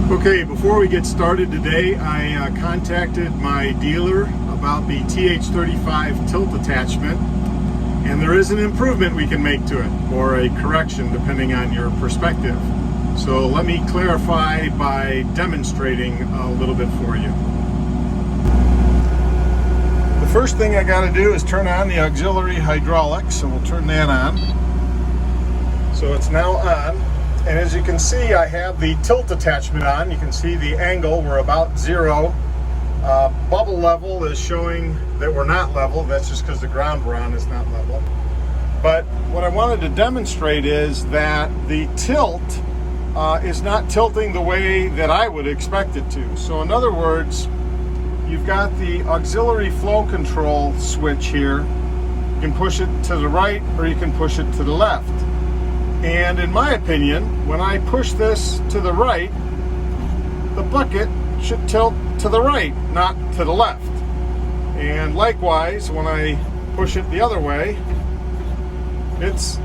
Okay, before we get started today, I contacted my dealer about the TH35 tilt attachment, and there is an improvement we can make to it, or a correction depending on your perspective. So let me clarify by demonstrating a little bit for you. The first thing I got to do is turn on the auxiliary hydraulics, and we'll turn that on. So it's now on. And as you can see, I have the tilt attachment on. You can see the angle, we're about zero. Bubble level is showing that we're not level. That's just because the ground we're on is not level. But what I wanted to demonstrate is that the tilt is not tilting the way that I would expect it to. So in other words, you've got the auxiliary flow control switch here. You can push it to the right or you can push it to the left. And in my opinion, when I push this to the right, the bucket should tilt to the right, not to the left. And likewise, when I push it the other way, it's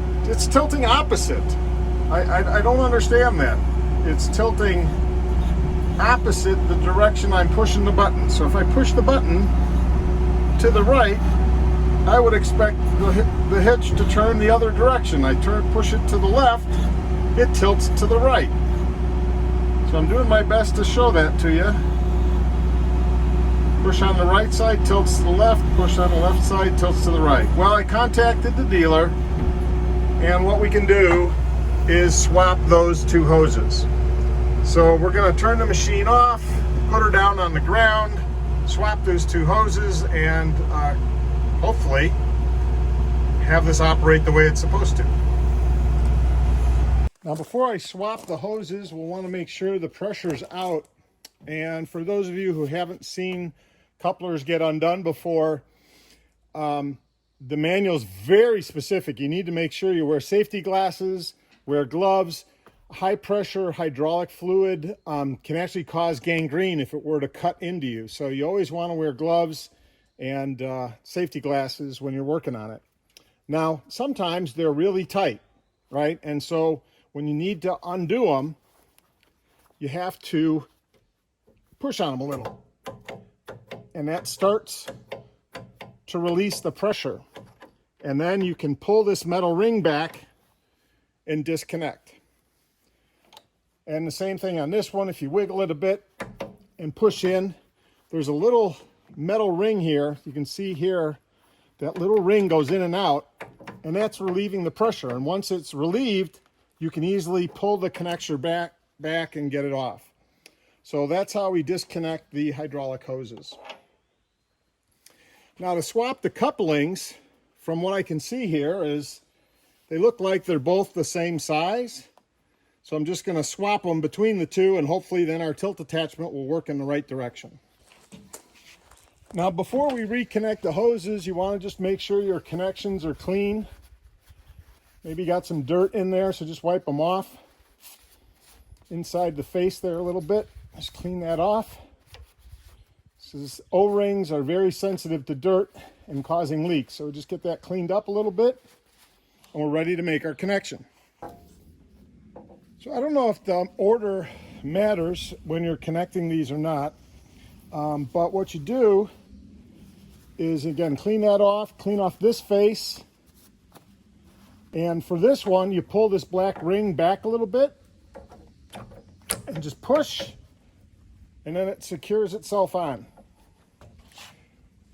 tilting opposite. I don't understand that. It's tilting opposite the direction I'm pushing the button. So if I push the button to the right, I would expect the hitch to turn the other direction. I push it to the left, it tilts to the right. So I'm doing my best to show that to you. Push on the right side, tilts to the left. Push on the left side, tilts to the right. Well, I contacted the dealer, and what we can do is swap those two hoses. So we're going to turn the machine off, put her down on the ground, swap those two hoses, and hopefully have this operate the way it's supposed to. Now before I swap the hoses, we'll want to make sure the pressure's out. And for those of you who haven't seen couplers get undone before, the manual's very specific. You need to make sure you wear safety glasses, wear gloves. High pressure hydraulic fluid can actually cause gangrene if it were to cut into you. So you always want to wear gloves and safety glasses when you're working on it. Now, sometimes they're really tight, right? And so when you need to undo them, you have to push on them a little. And that starts to release the pressure. And then you can pull this metal ring back and disconnect. And the same thing on this one. If you wiggle it a bit and push in, there's a little metal ring here. You can see here that little ring goes in and out, and that's relieving the pressure. And once it's relieved, you can easily pull the connector back and get it off. So that's how we disconnect the hydraulic hoses. Now to swap the couplings, from what I can see here, is they look like they're both the same size. So I'm just going to swap them between the two, and hopefully then our tilt attachment will work in the right direction. Now before we reconnect the hoses, you want to just make sure your connections are clean. Maybe you got some dirt in there, so just wipe them off. Inside the face there a little bit, just clean that off. O-rings are very sensitive to dirt and causing leaks, so just get that cleaned up a little bit, and we're ready to make our connection. So I don't know if the order matters when you're connecting these or not, but what you do is, again, clean that off, clean off this face, and for this one, you pull this black ring back a little bit, and just push, and then it secures itself on.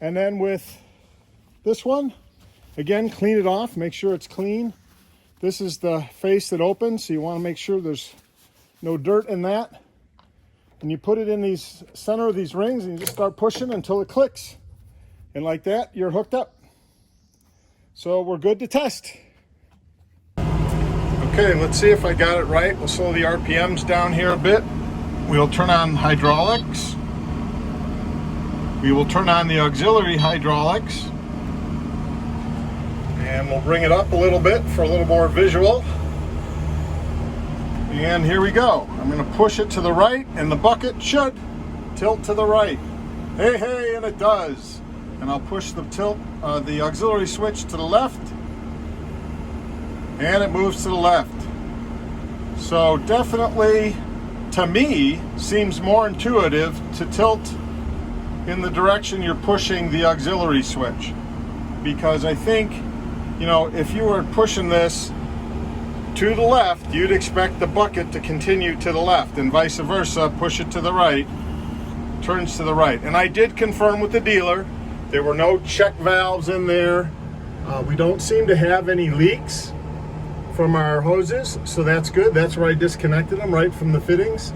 And then with this one, again, clean it off, make sure it's clean. This is the face that opens, so you want to make sure there's no dirt in that. And you put it in the center of these rings, and you just start pushing until it clicks. And like that, you're hooked up. So we're good to test. Okay, let's see if I got it right. We'll slow the RPMs down here a bit. We'll turn on hydraulics. We will turn on the auxiliary hydraulics. And we'll bring it up a little bit for a little more visual. And here we go. I'm going to push it to the right, and the bucket should tilt to the right. Hey, and it does. And I'll push the auxiliary switch to the left, and it moves to the left. So definitely to me, seems more intuitive to tilt in the direction you're pushing the auxiliary switch. Because I think, you know, if you were pushing this to the left, you'd expect the bucket to continue to the left, and vice versa, push it to the right, turns to the right. And I did confirm with the dealer, there were no check valves in there. We don't seem to have any leaks from our hoses, so that's good. That's where I disconnected them, right from the fittings.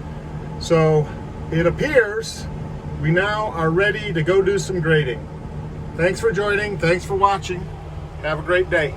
So it appears we now are ready to go do some grading. Thanks for joining. Thanks for watching. Have a great day.